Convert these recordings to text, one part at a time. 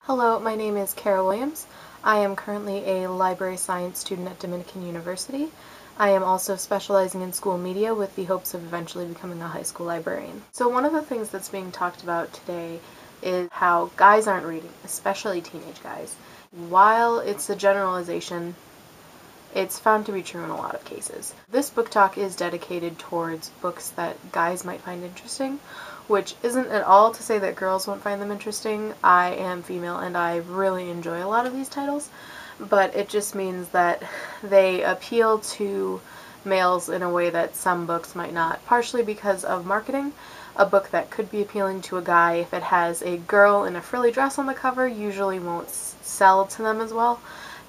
Hello, my name is Kara Williams. I am currently a library science student at Dominican University. I am also specializing in school media with the hopes of eventually becoming a high school librarian. So one of the things that's being talked about today is how guys aren't reading, especially teenage guys. While it's a generalization, it's found to be true in a lot of cases. This book talk is dedicated towards books that guys might find interesting, which isn't at all to say that girls won't find them interesting. I am female and I really enjoy a lot of these titles, but it just means that they appeal to males in a way that some books might not, partially because of marketing. A book that could be appealing to a guy if it has a girl in a frilly dress on the cover usually won't sell to them as well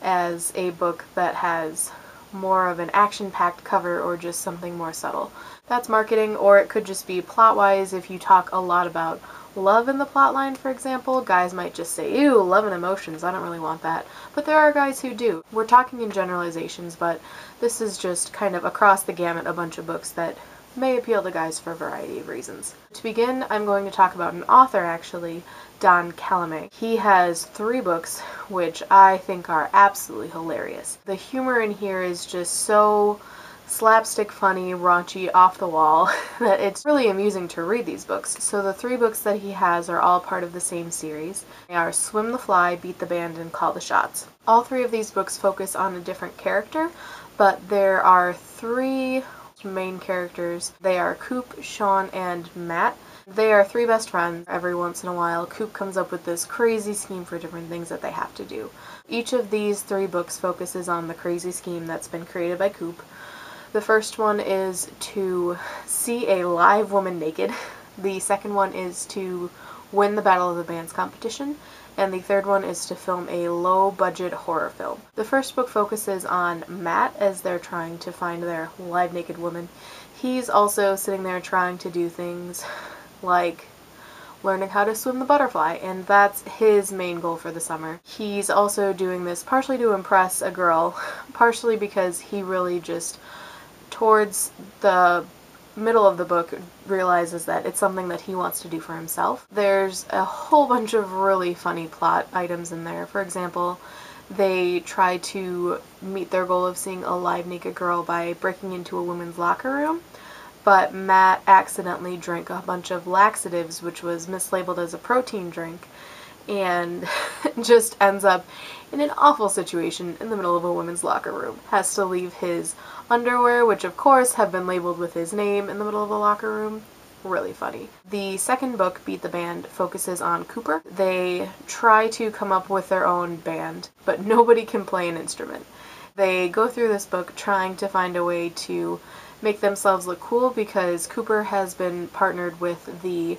as a book that has more of an action-packed cover or just something more subtle. That's marketing, or it could just be plot-wise. If you talk a lot about love in the plotline, for example, guys might just say, ew, love and emotions, I don't really want that. But there are guys who do. We're talking in generalizations, but this is just kind of across the gamut a bunch of books that may appeal to guys for a variety of reasons. To begin, I'm going to talk about an author, actually, Don Calame. He has 3 books, which I think are absolutely hilarious. The humor in here is just so slapstick funny, raunchy, off the wall, that it's really amusing to read these books. So the 3 books that he has are all part of the same series. They are Swim the Fly, Beat the Band, and Call the Shots. All 3 of these books focus on a different character, but there are 3 main characters. They are Coop, Sean, and Matt. They are 3 best friends. Every once in a while, Coop comes up with this crazy scheme for different things that they have to do. Each of these 3 books focuses on the crazy scheme that's been created by Coop. The first one is to see a live woman naked. The second one is to win the Battle of the Bands competition. And the third one is to film a low-budget horror film. The first book focuses on Matt as they're trying to find their live naked woman. He's also sitting there trying to do things like learning how to swim the butterfly, and that's his main goal for the summer. He's also doing this partially to impress a girl, partially because he really just, towards the middle of the book, realizes that it's something that he wants to do for himself. There's a whole bunch of really funny plot items in there. For example, they try to meet their goal of seeing a live naked girl by breaking into a women's locker room, but Matt accidentally drank a bunch of laxatives, which was mislabeled as a protein drink, and just ends up in an awful situation in the middle of a women's locker room. Has to leave his underwear, which of course have been labeled with his name, in the middle of the locker room. Really funny. The second book, Beat the Band, focuses on Cooper. They try to come up with their own band, but nobody can play an instrument. They go through this book trying to find a way to make themselves look cool because Cooper has been partnered with the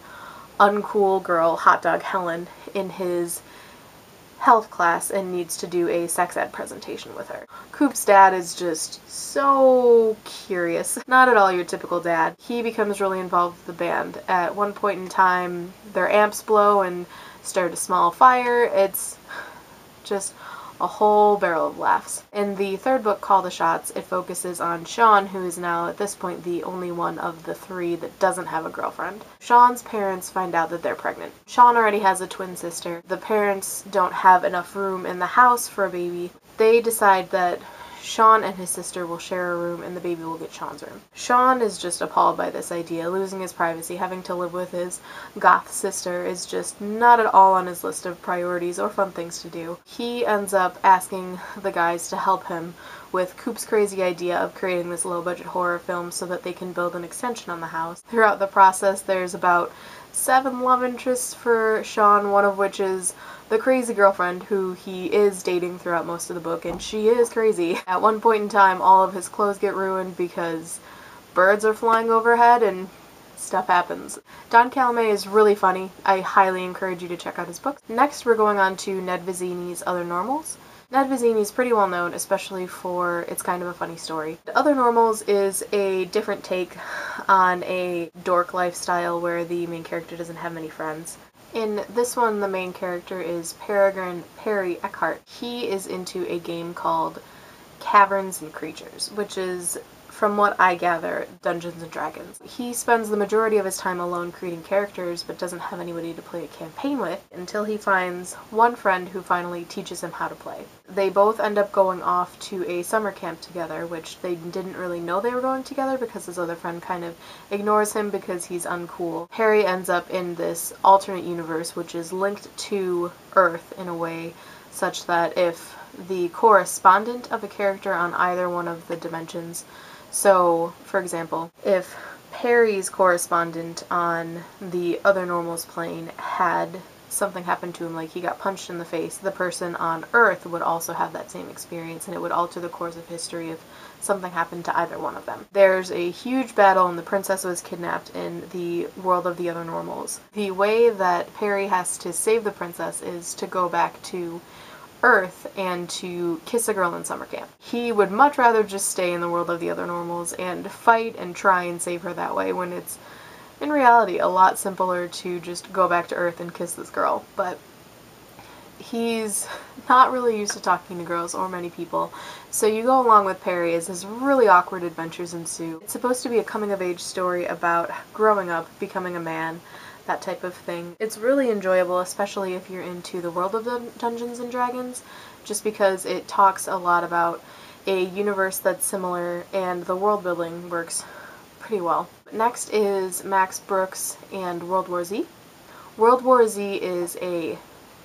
uncool girl, Hot Dog Helen, in his health class and needs to do a sex ed presentation with her. Coop's dad is just so curious. Not at all your typical dad. He becomes really involved with the band. At one point in time, their amps blow and start a small fire. It's just a whole barrel of laughs. In the third book, Call the Shots, it focuses on Sean, who is now at this point the only one of the 3 that doesn't have a girlfriend. Sean's parents find out that they're pregnant. Sean already has a twin sister. The parents don't have enough room in the house for a baby. They decide that Sean and his sister will share a room and the baby will get Sean's room. Sean is just appalled by this idea. Losing his privacy, having to live with his goth sister is just not at all on his list of priorities or fun things to do. He ends up asking the guys to help him with Coop's crazy idea of creating this low-budget horror film so that they can build an extension on the house. Throughout the process, there's about 7 love interests for Sean, one of which is the crazy girlfriend who he is dating throughout most of the book, and she is crazy. At one point in time, all of his clothes get ruined because birds are flying overhead and stuff happens. Don Calame is really funny. I highly encourage you to check out his books. Next, we're going on to Ned Vizzini's Other Normals. Ned Vizzini is pretty well known, especially for It's Kind of a Funny Story. Other Normals is a different take on a dork lifestyle where the main character doesn't have many friends. In this one, the main character is Peregrine Perry Eckhart. He is into a game called Caverns and Creatures, which is from what I gather, Dungeons & Dragons. He spends the majority of his time alone creating characters, but doesn't have anybody to play a campaign with until he finds one friend who finally teaches him how to play. They both end up going off to a summer camp together, which they didn't really know they were going together because his other friend kind of ignores him because he's uncool. Harry ends up in this alternate universe, which is linked to Earth in a way such that if the correspondent of a character on either one of the dimensions, so, for example, if Perry's correspondent on the other normals plane had something happen to him, like he got punched in the face, the person on Earth would also have that same experience, and it would alter the course of history if something happened to either one of them. There's a huge battle, and the princess was kidnapped in the world of the other normals. The way that Perry has to save the princess is to go back to Earth and to kiss a girl in summer camp. He would much rather just stay in the world of the other normals and fight and try and save her that way, when it's in reality a lot simpler to just go back to Earth and kiss this girl. But he's not really used to talking to girls or many people, so you go along with Perry as his really awkward adventures ensue. It's supposed to be a coming-of-age story about growing up, becoming a man, that type of thing. It's really enjoyable, especially if you're into the world of Dungeons & Dragons, just because it talks a lot about a universe that's similar, and the world building works pretty well. Next is Max Brooks and World War Z. World War Z is a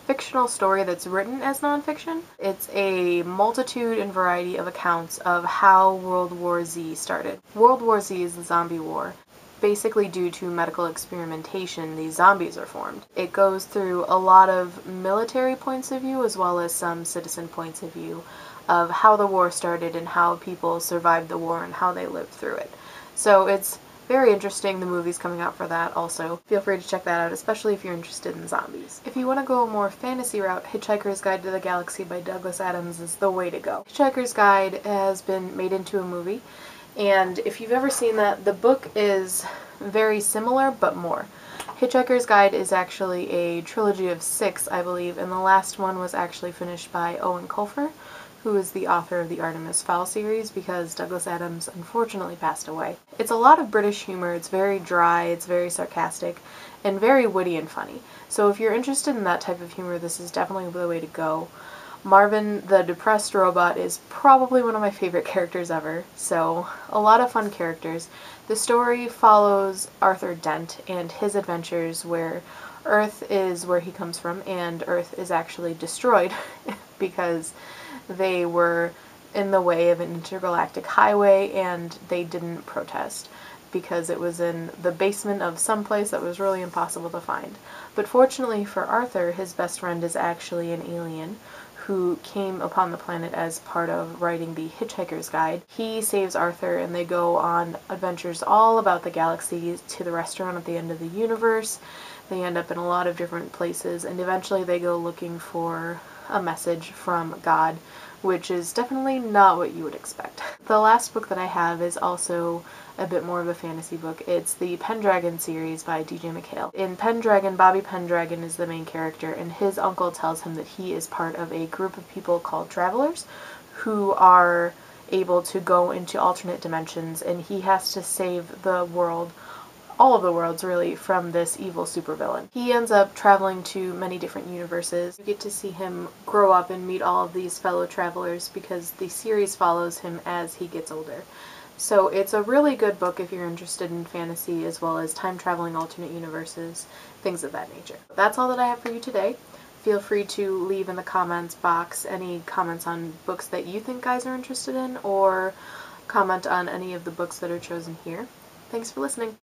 fictional story that's written as nonfiction. It's a multitude and variety of accounts of how World War Z started. World War Z is the zombie war. Basically, due to medical experimentation, these zombies are formed. It goes through a lot of military points of view as well as some citizen points of view of how the war started and how people survived the war and how they lived through it. So it's very interesting. The movie's coming out for that also. Feel free to check that out, especially if you're interested in zombies. If you want to go a more fantasy route, Hitchhiker's Guide to the Galaxy by Douglas Adams is the way to go. Hitchhiker's Guide has been made into a movie, and if you've ever seen that, the book is very similar, but more. Hitchhiker's Guide is actually a trilogy of 6, I believe, and the last one was actually finished by Owen Colfer, who is the author of the Artemis Fowl series, because Douglas Adams unfortunately passed away. It's a lot of British humor. It's very dry, it's very sarcastic, and very witty and funny. So if you're interested in that type of humor, this is definitely the way to go. Marvin, the depressed robot, is probably one of my favorite characters ever, so a lot of fun characters. The story follows Arthur Dent and his adventures where Earth is where he comes from, and Earth is actually destroyed because they were in the way of an intergalactic highway and they didn't protest because it was in the basement of some place that was really impossible to find. But fortunately for Arthur, his best friend is actually an alien who came upon the planet as part of writing the Hitchhiker's Guide. He saves Arthur and they go on adventures all about the galaxy to the restaurant at the end of the universe. They end up in a lot of different places, and eventually they go looking for a message from God, which is definitely not what you would expect. The last book that I have is also a bit more of a fantasy book. It's the Pendragon series by DJ MacHale. In Pendragon, Bobby Pendragon is the main character, and his uncle tells him that he is part of a group of people called travelers who are able to go into alternate dimensions, and he has to save the world, all of the worlds really, from this evil supervillain. He ends up traveling to many different universes. You get to see him grow up and meet all of these fellow travelers because the series follows him as he gets older. So it's a really good book if you're interested in fantasy as well as time-traveling alternate universes, things of that nature. That's all that I have for you today. Feel free to leave in the comments box any comments on books that you think guys are interested in, or comment on any of the books that are chosen here. Thanks for listening.